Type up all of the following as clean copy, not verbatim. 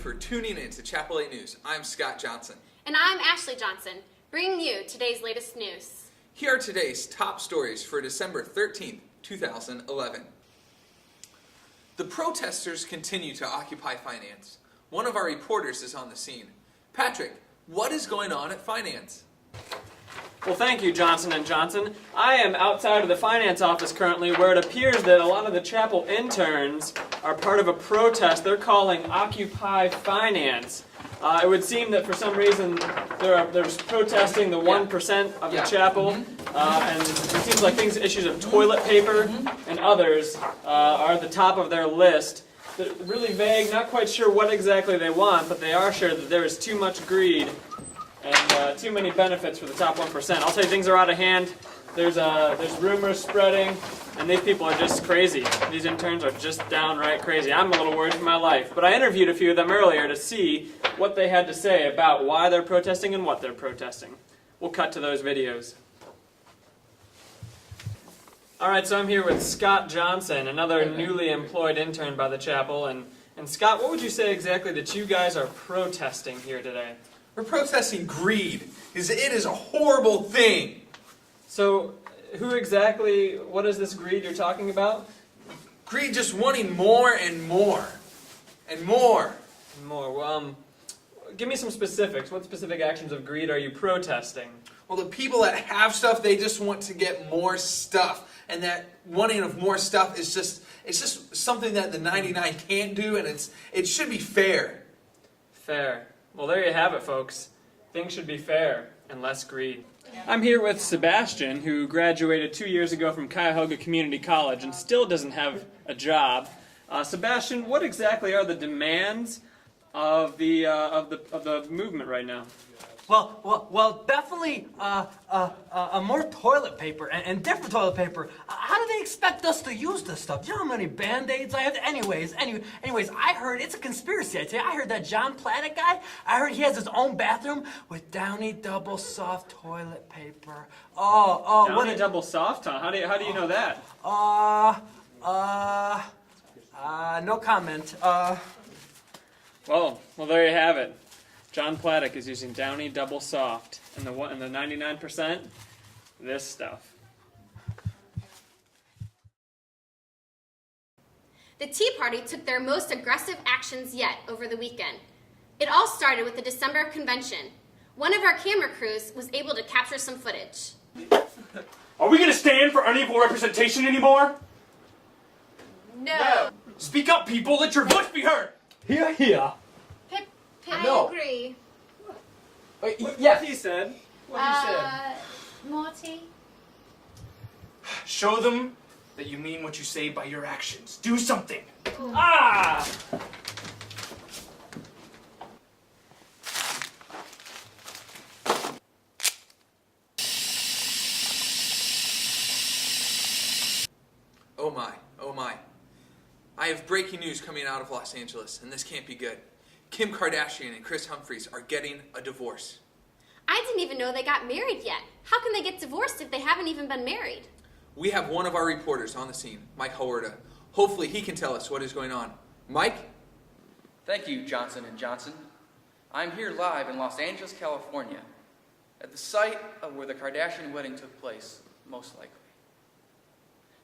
for tuning in to Chapel 8 News. I'm Scott Johnson. And I'm Ashley Johnson, bringing you today's latest news. Here are today's top stories for December 13th, 2011. The protesters continue to occupy finance. One of our reporters is on the scene. Patrick, what is going on at finance? Well, thank you, Johnson & Johnson. I am outside of the finance office currently, where it appears that a lot of the chapel interns are part of a protest they're calling Occupy Finance. It would seem that for some reason there's protesting the 1% of the chapel, and it seems like issues of toilet paper and others are at the top of their list. They're really vague, not quite sure what exactly they want, but they are sure that there is too much greed and too many benefits for the top 1%. I'll tell you, things are out of hand. There's rumors spreading, and these people are just crazy. These interns are just downright crazy. I'm a little worried for my life. But I interviewed a few of them earlier to see what they had to say about why they're protesting and what they're protesting. We'll cut to those videos. Alright, so I'm here with Scott Johnson, another newly employed intern by the chapel. And Scott, what would you say exactly that you guys are protesting here today? We're protesting greed, because it is a horrible thing. So, what is this greed you're talking about? Greed just wanting more and more. And more. More. Well, give me some specifics. What specific actions of greed are you protesting? Well, the people that have stuff, they just want to get more stuff. And that wanting of more stuff is just something that the 99 can't do, and it should be fair. Fair. Well, there you have it, folks. Things should be fair and less greed. I'm here with Sebastian, who graduated 2 years ago from Cuyahoga Community College and still doesn't have a job. Sebastian, what exactly are the demands of the movement right now? Well, definitely more toilet paper and different toilet paper. How do they expect us to use this stuff? Do you know how many Band-Aids I have? Anyways, I heard it's a conspiracy. I tell you, I heard that John Platt guy. I heard he has his own bathroom with Downy double soft toilet paper. Downy double soft, huh? How do you know that? No comment. Well, there you have it. John Platt is using Downy Double Soft, and the 99%, this stuff. The Tea Party took their most aggressive actions yet over the weekend. It all started with the December convention. One of our camera crews was able to capture some footage. Are we going to stand for unequal representation anymore? No. Speak up, people. Let your voice be heard. Here. I agree. Yes. What he said. Morty? Show them that you mean what you say by your actions. Do something. Ooh. Ah! Oh my. I have breaking news coming out of Los Angeles, and this can't be good. Kim Kardashian and Kris Humphries are getting a divorce. I didn't even know they got married yet. How can they get divorced if they haven't even been married? We have one of our reporters on the scene, Mike Hawarda. Hopefully he can tell us what is going on. Mike? Thank you, Johnson & Johnson. I'm here live in Los Angeles, California, at the site of where the Kardashian wedding took place, most likely.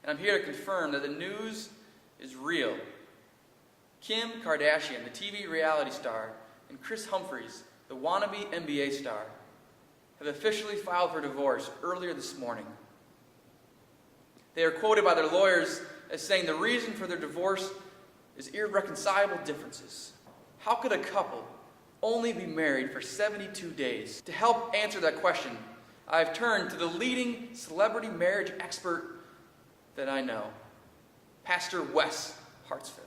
And I'm here to confirm that the news is real. Kim Kardashian, the TV reality star, and Kris Humphries, the wannabe NBA star, have officially filed for divorce earlier this morning. They are quoted by their lawyers as saying the reason for their divorce is irreconcilable differences. How could a couple only be married for 72 days? To help answer that question, I've turned to the leading celebrity marriage expert that I know, Pastor Wes Hartsfield.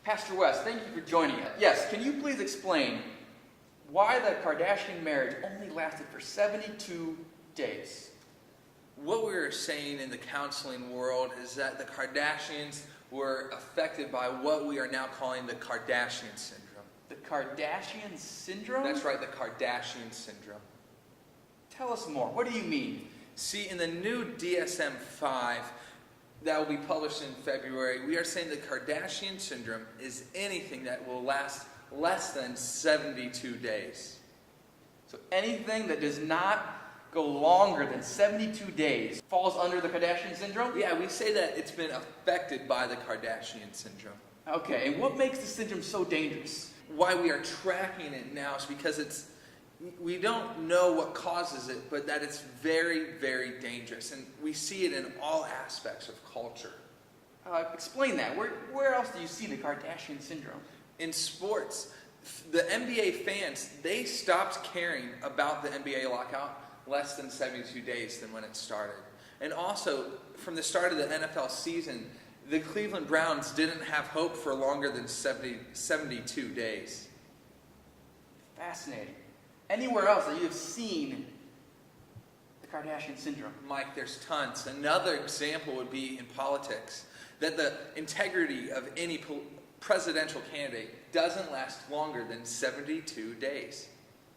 Pastor Wes, thank you for joining us. Yes, can you please explain why the Kardashian marriage only lasted for 72 days? What we're saying in the counseling world is that the Kardashians were affected by what we are now calling the Kardashian syndrome. The Kardashian syndrome? That's right, the Kardashian syndrome. Tell us more. What do you mean? See, in the new DSM-5, that will be published in February, we are saying the Kardashian syndrome is anything that will last less than 72 days. So anything that does not go longer than 72 days falls under the Kardashian syndrome? Yeah, we say that it's been affected by the Kardashian syndrome. Okay, and what makes the syndrome so dangerous? Why we are tracking it now is because we don't know what causes it, but that it's very, very dangerous. And we see it in all aspects of culture. Explain that. Where else do you see the Kardashian syndrome? In sports, the NBA fans, they stopped caring about the NBA lockout less than 72 days than when it started. And also, from the start of the NFL season, the Cleveland Browns didn't have hope for longer than 72 days. Fascinating. Anywhere else that you have seen the Kardashian syndrome? Mike, there's tons. Another example would be in politics, that the integrity of any presidential candidate doesn't last longer than 72 days.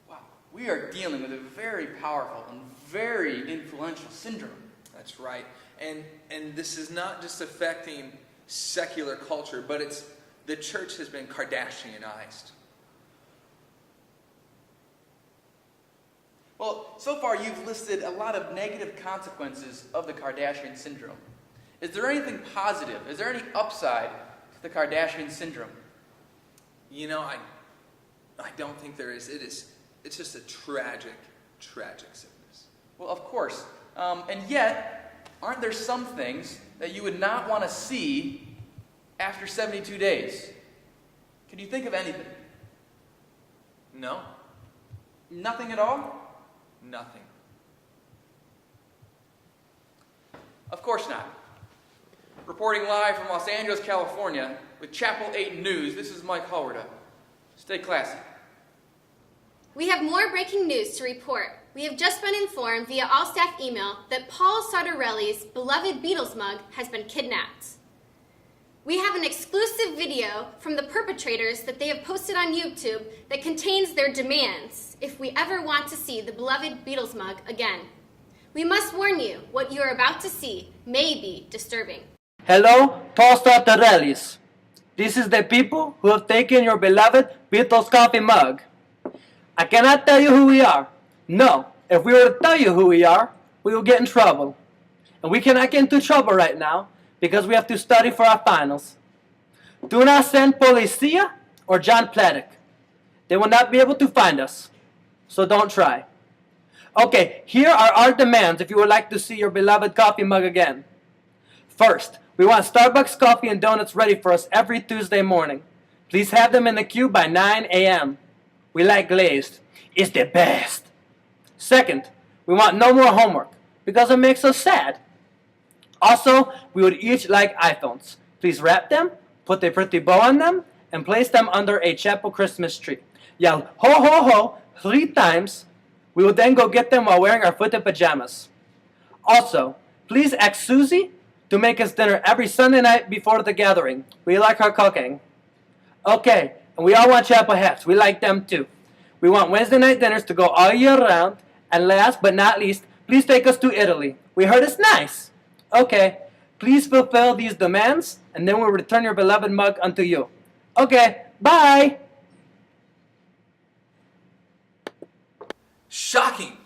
Wow. We are dealing with a very powerful and very influential syndrome. That's right. And this is not just affecting secular culture, but the church has been Kardashianized. Well, so far you've listed a lot of negative consequences of the Kardashian syndrome. Is there anything positive? Is there any upside to the Kardashian syndrome? You know, I don't think there is. It's just a tragic, tragic sickness. Well, of course. And yet, aren't there some things that you would not want to see after 72 days? Can you think of anything? No, Nothing at all? nothing. Of course not. Reporting live from Los Angeles, California, with Chapel 8 News, this is Mike Hawarda. Stay classy. We have more breaking news to report. We have just been informed via all-staff email that Paul Sartorelli's beloved Beatles mug has been kidnapped. We have an exclusive video from the perpetrators that they have posted on YouTube that contains their demands if we ever want to see the beloved Beatles mug again. We must warn you, what you are about to see may be disturbing. Hello, Paul Sartorellis. This is the people who have taken your beloved Beatles coffee mug. I cannot tell you who we are. No, if we were to tell you who we are, we will get in trouble. And we cannot get into trouble right now because we have to study for our finals. Do not send Policia or John Platic. They will not be able to find us. So don't try. Okay, here are our demands if you would like to see your beloved coffee mug again. First, we want Starbucks coffee and donuts ready for us every Tuesday morning. Please have them in the queue by 9 a.m. We like glazed. It's the best. Second, we want no more homework because it makes us sad. Also, we would each like iPhones. Please wrap them, put a pretty bow on them, and place them under a chapel Christmas tree. Yell ho ho ho 3 times. We will then go get them while wearing our footed pajamas. Also, please ask Susie to make us dinner every Sunday night before the gathering. We like her cooking. Okay, and we all want chapel hats. We like them too. We want Wednesday night dinners to go all year round. And last but not least, please take us to Italy. We heard it's nice. Okay, please fulfill these demands, and then we'll return your beloved mug unto you. Okay, bye! Shocking!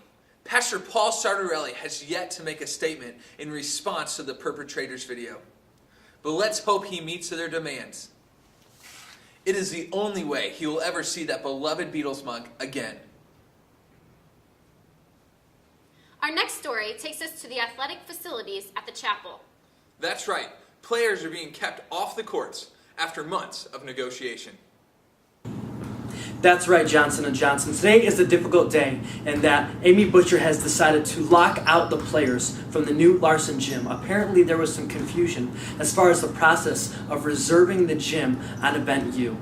Pastor Paul Sartorelli has yet to make a statement in response to the perpetrators' video. But let's hope he meets their demands. It is the only way he will ever see that beloved Beatles mug again. Our next story takes us to the athletic facilities at the chapel. That's right. Players are being kept off the courts after months of negotiation. That's right, Johnson & Johnson. Today is a difficult day in that Amy Butcher has decided to lock out the players from the new Larson gym. Apparently there was some confusion as far as the process of reserving the gym on Event U.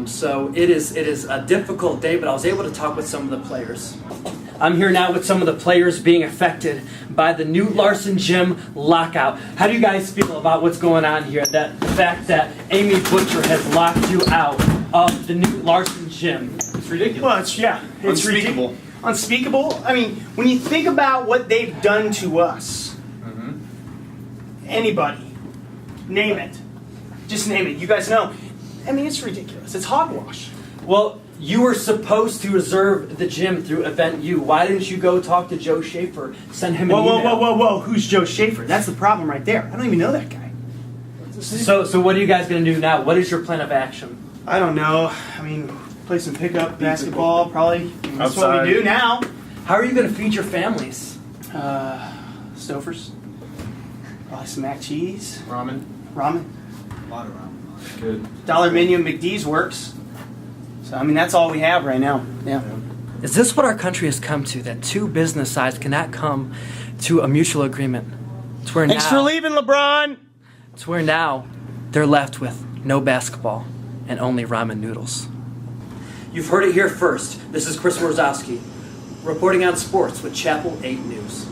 So it is a difficult day, but I was able to talk with some of the players. I'm here now with some of the players being affected by the new Larson gym lockout. How do you guys feel about what's going on here? The fact that Amy Butcher has locked you out of the new Larson gym. It's ridiculous. Well, it's Unspeakable. unspeakable. I mean, when you think about what they've done to us, anybody name it. Just name it. You guys know. I mean, it's ridiculous. It's hogwash. Well, you were supposed to reserve the gym through Event U. Why didn't you go talk to Joe Schaefer? Send him an email. Whoa. Who's Joe Schaefer? That's the problem right there. I don't even know that guy. So what are you guys going to do now? What is your plan of action? I don't know. I mean, play some pickup basketball, probably. That's what we do now. How are you going to feed your families? Stouffer's. Probably some mac cheese. Ramen. Ramen. A lot of ramen. Good. Dollar menu McD's works. So, I mean, that's all we have right now. Yeah. Is this what our country has come to, that two business sides cannot come to a mutual agreement? It's where Thanks for leaving, LeBron! It's where now they're left with no basketball and only ramen noodles. You've heard it here first. This is Chris Morzowski, reporting on sports with Chapel 8 News.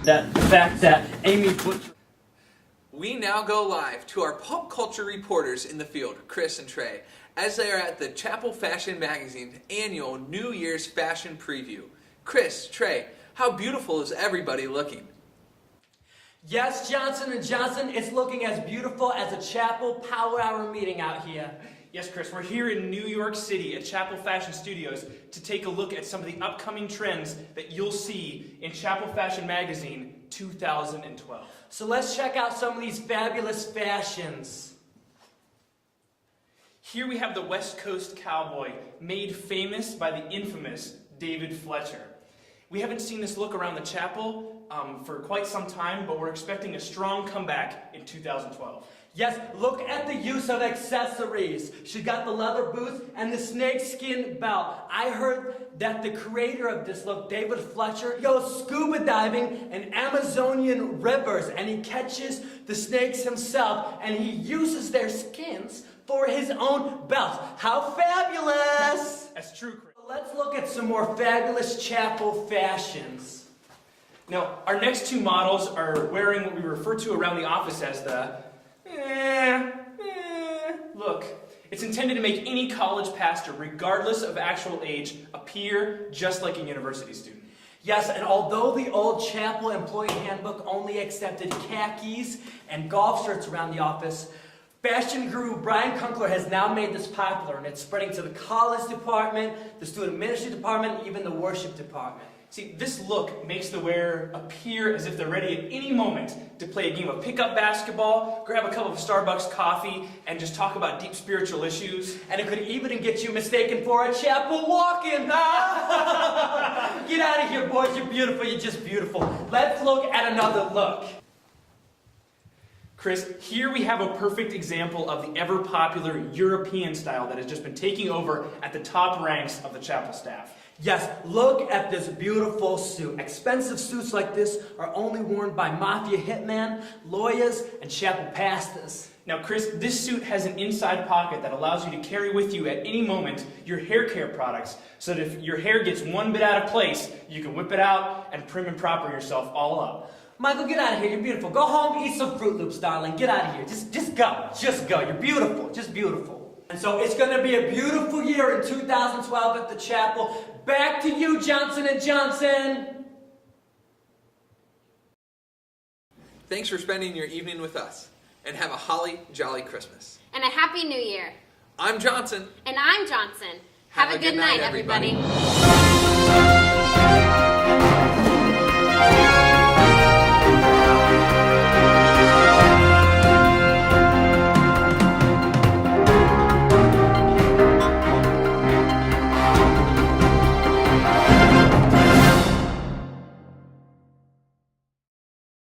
The fact that Amy Butcher... We now go live to our pop culture reporters in the field, Chris and Trey, as they are at the Chapel Fashion Magazine's annual New Year's Fashion Preview. Chris, Trey, how beautiful is everybody looking? Yes, Johnson & Johnson, it's looking as beautiful as a Chapel Power Hour meeting out here. Yes, Chris, we're here in New York City at Chapel Fashion Studios to take a look at some of the upcoming trends that you'll see in Chapel Fashion Magazine 2012. So let's check out some of these fabulous fashions. Here we have the West Coast cowboy, made famous by the infamous David Fletcher. We haven't seen this look around the chapel for quite some time, but we're expecting a strong comeback in 2012. Yes, look at the use of accessories. She got the leather boots and the snakeskin belt. I heard that the creator of this look, David Fletcher, goes scuba diving in Amazonian rivers, and he catches the snakes himself, and he uses their skins for his own belt. How fabulous! That's true, Chris. Let's look at some more fabulous chapel fashions. Now, our next two models are wearing what we refer to around the office as the look. It's intended to make any college pastor, regardless of actual age, appear just like a university student. Yes, and although the old chapel employee handbook only accepted khakis and golf shirts around the office, fashion guru Brian Kunkler has now made this popular, and it's spreading to the college department, the student ministry department, and even the worship department. See, this look makes the wearer appear as if they're ready at any moment to play a game of pickup basketball, grab a cup of Starbucks coffee, and just talk about deep spiritual issues. And it could even get you mistaken for a chapel walk-in. Get out of here, boys. You're beautiful. You're just beautiful. Let's look at another look. Chris, here we have a perfect example of the ever-popular European style that has just been taking over at the top ranks of the chapel staff. Yes, look at this beautiful suit. Expensive suits like this are only worn by mafia hitmen, lawyers, and chapel pastors. Now, Chris, this suit has an inside pocket that allows you to carry with you at any moment your hair care products, so that if your hair gets one bit out of place, you can whip it out and prim and proper yourself all up. Michael, get out of here. You're beautiful. Go home, eat some Fruit Loops, darling. Get out of here. Just go. Just go. You're beautiful. Just beautiful. And so it's going to be a beautiful year in 2012 at the chapel. Back to you, Johnson & Johnson. Thanks for spending your evening with us, and have a holly jolly Christmas. And a Happy New Year. I'm Johnson. And I'm Johnson. Have a good night, everybody.